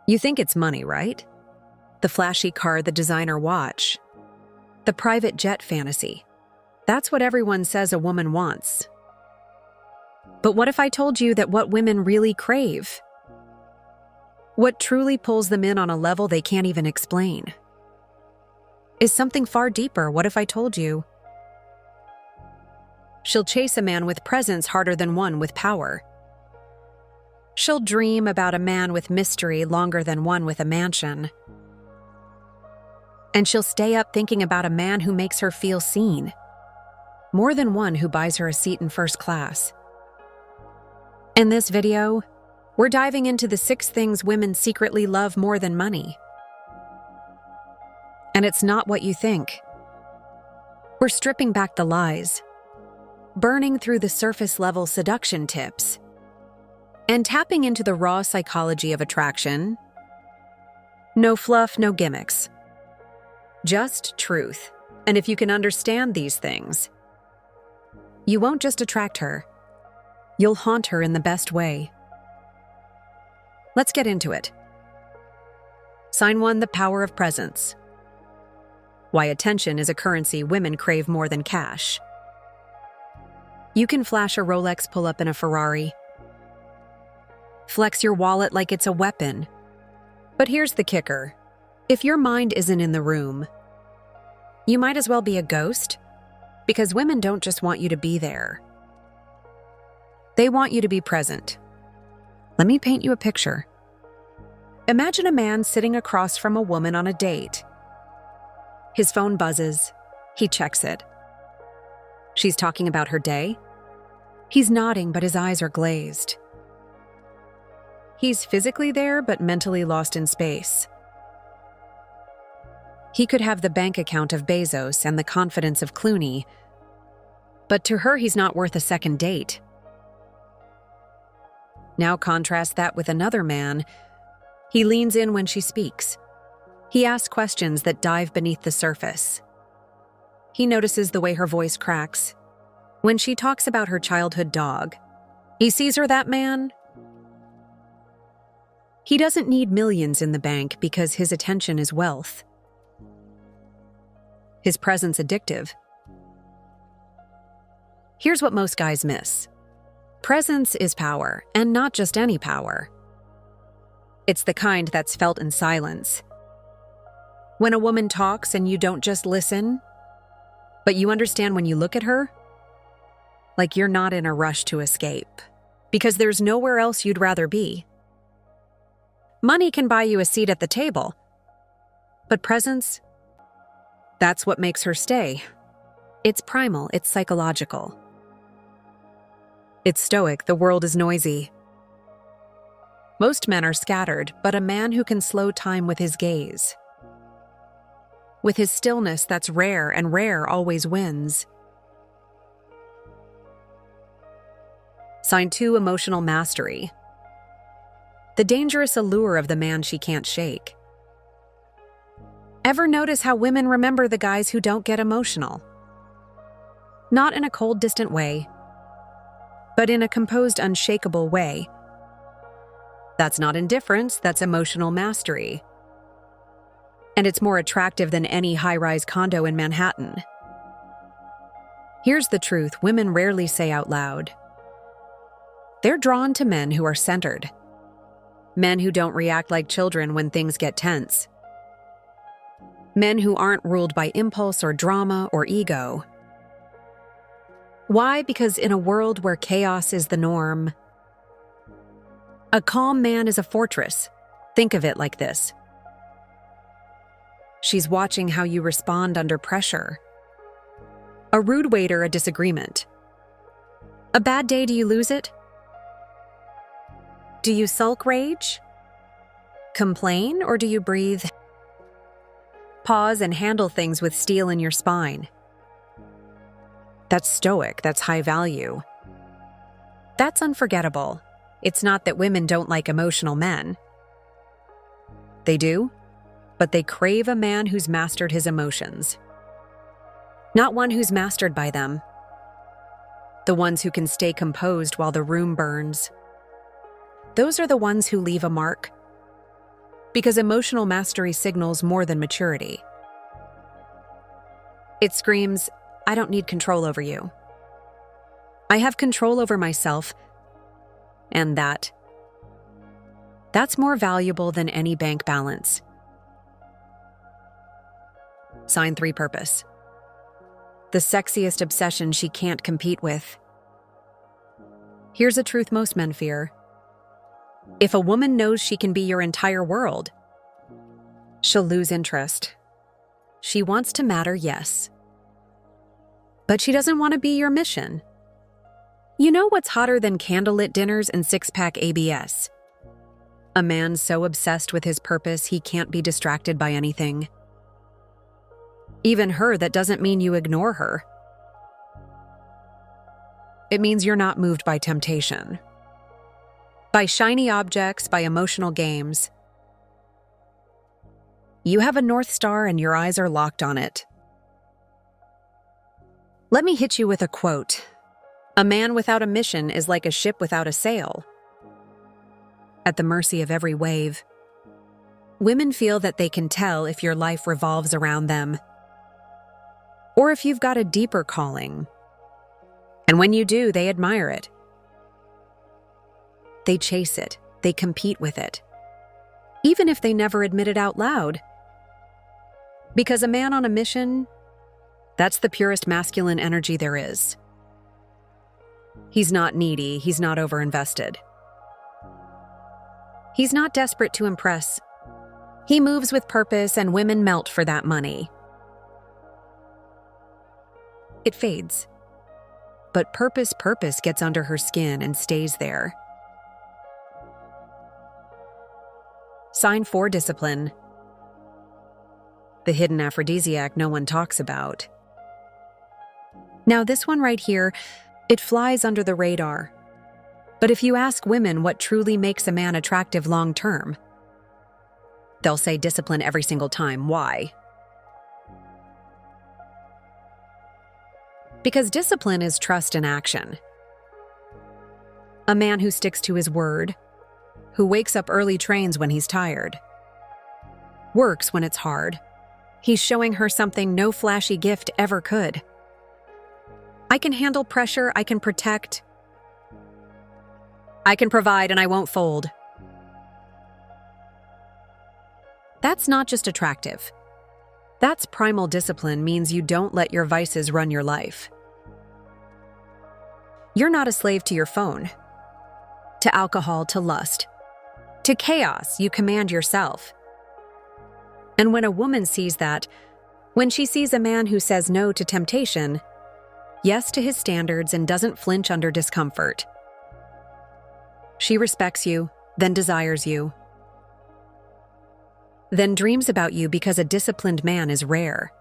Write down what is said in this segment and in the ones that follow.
You think it's money, right? The flashy car, the designer watch, the private jet fantasy. That's what everyone says a woman wants. But what if I told you that what women really crave, what truly pulls them in on a level they can't even explain, is something far deeper? What if I told you she'll chase a man with presence harder than one with power? She'll dream about a man with mystery longer than one with a mansion. And she'll stay up thinking about a man who makes her feel seen, more than one who buys her a seat in first class. In this video, we're diving into the 6 things women secretly love more than money. And it's not what you think. We're stripping back the lies, burning through the surface-level seduction tips, and tapping into the raw psychology of attraction. No fluff, no gimmicks. Just truth. And if you can understand these things, you won't just attract her, you'll haunt her in the best way. Let's get into it. Sign 1, the power of presence. Why attention is a currency women crave more than cash. You can flash a Rolex, pull up in a Ferrari, flex your wallet like it's a weapon. But here's the kicker. If your mind isn't in the room, you might as well be a ghost, because women don't just want you to be there. They want you to be present. Let me paint you a picture. Imagine a man sitting across from a woman on a date. His phone buzzes. He checks it. She's talking about her day. He's nodding, but his eyes are glazed. He's physically there, but mentally lost in space. He could have the bank account of Bezos and the confidence of Clooney, but to her, he's not worth a second date. Now contrast that with another man. He leans in when she speaks. He asks questions that dive beneath the surface. He notices the way her voice cracks. When she talks about her childhood dog, he sees her that man. He doesn't need millions in the bank because his attention is wealth. His presence addictive. Here's what most guys miss. Presence is power, and not just any power. It's the kind that's felt in silence. When a woman talks and you don't just listen, but you understand when you look at her, like you're not in a rush to escape, because there's nowhere else you'd rather be. Money can buy you a seat at the table, but presence, that's what makes her stay. It's primal, it's psychological. It's Stoic, the world is noisy. Most men are scattered, but a man who can slow time with his gaze, with his stillness that's rare, and rare always wins. Sign 2, emotional mastery. The dangerous allure of the man she can't shake. Ever notice how women remember the guys who don't get emotional? Not in a cold, distant way, but in a composed, unshakable way. That's not indifference, that's emotional mastery. And it's more attractive than any high-rise condo in Manhattan. Here's the truth women rarely say out loud. They're drawn to men who are centered. Men who don't react like children when things get tense. Men who aren't ruled by impulse or drama or ego. Why? Because in a world where chaos is the norm, a calm man is a fortress. Think of it like this. She's watching how you respond under pressure. A rude waiter, a disagreement. A bad day, do you lose it? Do you sulk, rage? Complain, or do you breathe? Pause and handle things with steel in your spine. That's Stoic, that's high value. That's unforgettable. It's not that women don't like emotional men. They do, but they crave a man who's mastered his emotions. Not one who's mastered by them. The ones who can stay composed while the room burns. Those are the ones who leave a mark. because emotional mastery signals more than maturity. It screams, I don't need control over you. I have control over myself, and that's more valuable than any bank balance. Sign 3, purpose. The sexiest obsession she can't compete with. Here's a truth most men fear. If a woman knows she can be your entire world, she'll lose interest. She wants to matter, yes. But she doesn't want to be your mission. You know what's hotter than candlelit dinners and six-pack ABS? A man so obsessed with his purpose he can't be distracted by anything. Even her, that doesn't mean you ignore her. It means you're not moved by temptation, by shiny objects, by emotional games. You have a North Star and your eyes are locked on it. Let me hit you with a quote. A man without a mission is like a ship without a sail, at the mercy of every wave. Women feel that they can tell if your life revolves around them, or if you've got a deeper calling. And when you do, they admire it. They chase it. They compete with it, even if they never admit it out loud. Because a man on a mission, that's the purest masculine energy there is. He's not needy. He's not overinvested. He's not desperate to impress. He moves with purpose, and women melt for that money. It fades. But purpose gets under her skin and stays there. Sign 4, discipline. The hidden aphrodisiac no one talks about. Now this one right here, it flies under the radar. But if you ask women what truly makes a man attractive long-term, they'll say discipline every single time. Why? Because discipline is trust in action. A man who sticks to his word, who wakes up early, trains when he's tired, works when it's hard. He's showing her something no flashy gift ever could. I can handle pressure, I can protect, I can provide, and I won't fold. That's not just attractive. That's primal discipline, means you don't let your vices run your life. You're not a slave to your phone, to alcohol, to lust, to chaos. You command yourself. And when a woman sees that, when she sees a man who says no to temptation, yes to his standards, and doesn't flinch under discomfort, she respects you, then desires you, then dreams about you, because a disciplined man is rare.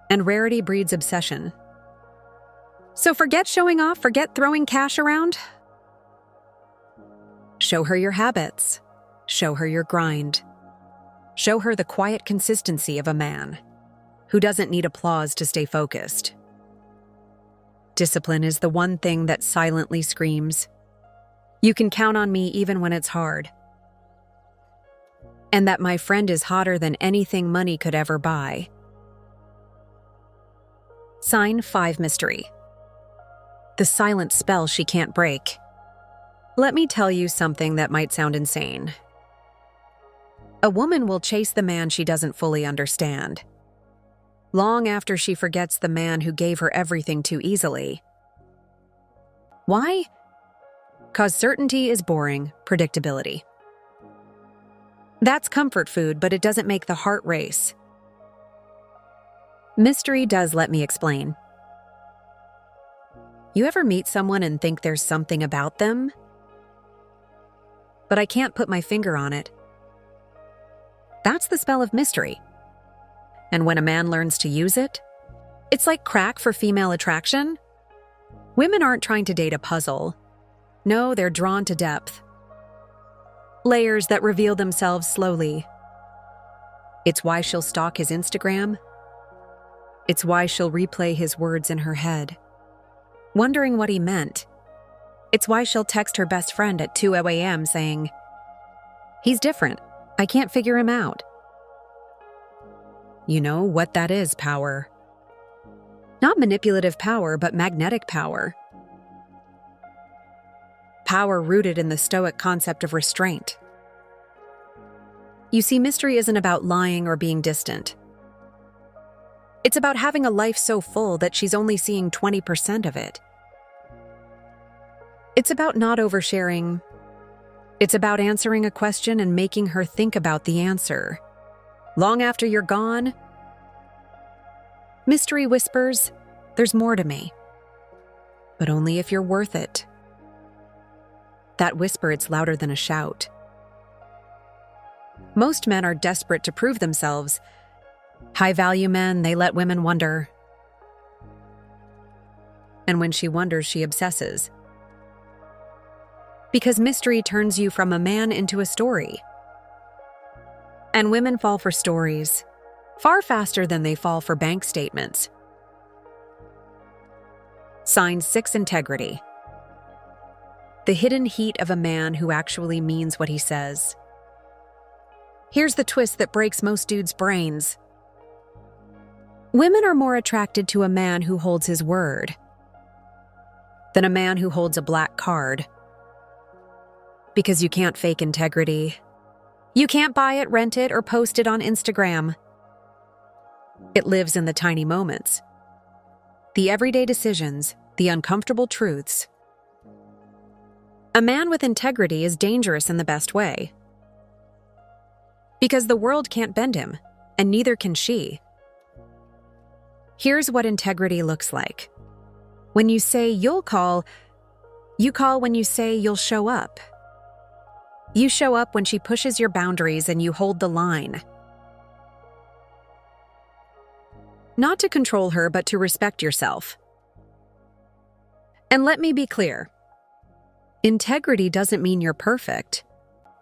And rarity breeds obsession. So forget showing off, forget throwing cash around. Show her your habits. Show her your grind. Show her the quiet consistency of a man who doesn't need applause to stay focused. Discipline is the one thing that silently screams, you can count on me even when it's hard. And that my friend is hotter than anything money could ever buy. Sign 5, mystery. The silent spell she can't break. Let me tell you something that might sound insane. A woman will chase the man she doesn't fully understand, long after she forgets the man who gave her everything too easily. Why? 'Cause certainty is boring, predictability. That's comfort food, but it doesn't make the heart race. Mystery does. Let me explain. You ever meet someone and think there's something about them, but I can't put my finger on it? That's the spell of mystery. And when a man learns to use it, it's like crack for female attraction. Women aren't trying to date a puzzle. No, they're drawn to depth. Layers that reveal themselves slowly. It's why she'll stalk his Instagram. It's why she'll replay his words in her head, wondering what he meant. It's why she'll text her best friend at 2 a.m. saying, He's different. I can't figure him out. You know what that is, power. Not manipulative power, but magnetic power. Power rooted in the Stoic concept of restraint. You see, mystery isn't about lying or being distant. It's about having a life so full that she's only seeing 20% of it. It's about not oversharing. It's about answering a question and making her think about the answer. Long after you're gone, mystery whispers, "There's more to me. But only if you're worth it." That whisper, it's louder than a shout. Most men are desperate to prove themselves. High-value men, they let women wonder. And when she wonders, she obsesses. Because mystery turns you from a man into a story. And women fall for stories far faster than they fall for bank statements. Sign 6, integrity. The hidden heat of a man who actually means what he says. Here's the twist that breaks most dudes' brains. Women are more attracted to a man who holds his word than a man who holds a black card. Because you can't fake integrity. You can't buy it, rent it, or post it on Instagram. It lives in the tiny moments, the everyday decisions, the uncomfortable truths. A man with integrity is dangerous in the best way. Because the world can't bend him, and neither can she. Here's what integrity looks like. When you say you'll call, you call. When you say you'll show up. You show up when she pushes your boundaries and you hold the line. Not to control her, but to respect yourself. And let me be clear. Integrity doesn't mean you're perfect.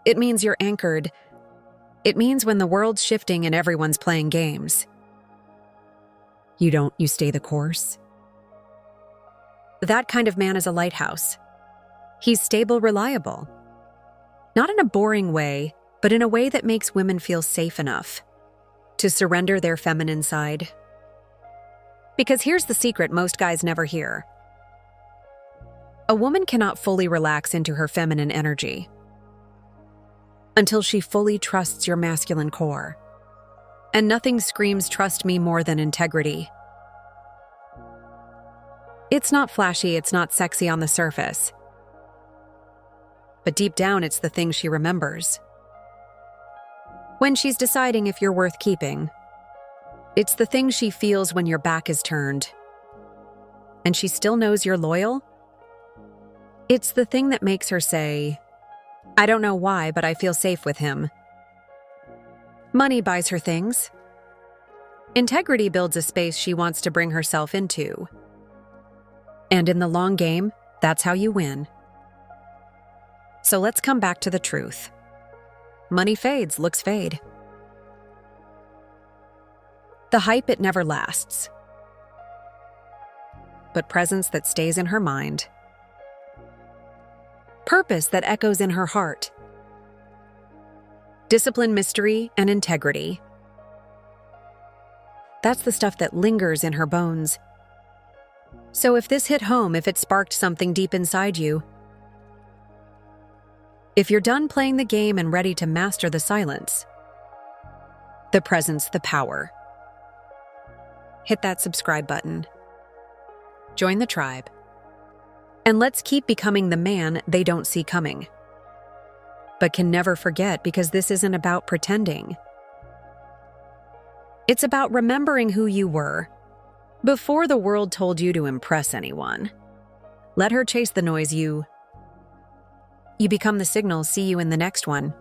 It means you're anchored. It means when the world's shifting and everyone's playing games, you stay the course. That kind of man is a lighthouse. He's stable, reliable. Not in a boring way, but in a way that makes women feel safe enough to surrender their feminine side. Because here's the secret most guys never hear. A woman cannot fully relax into her feminine energy until she fully trusts your masculine core. And nothing screams trust me more than integrity. It's not flashy, it's not sexy on the surface. But deep down, it's the thing she remembers. When she's deciding if you're worth keeping, it's the thing she feels when your back is turned, and she still knows you're loyal. It's the thing that makes her say, "I don't know why, but I feel safe with him." Money buys her things. Integrity builds a space she wants to bring herself into. And in the long game, that's how you win. So let's come back to the truth. Money fades, looks fade. The hype, it never lasts. But presence that stays in her mind. Purpose that echoes in her heart. Discipline, mystery, and integrity. That's the stuff that lingers in her bones. So if this hit home, if it sparked something deep inside you, if you're done playing the game and ready to master the silence, the presence, the power, hit that subscribe button. Join the tribe. And let's keep becoming the man they don't see coming, but can never forget, because this isn't about pretending. It's about remembering who you were before the world told you to impress anyone. Let her chase the noise. You become the signal. See you in the next one.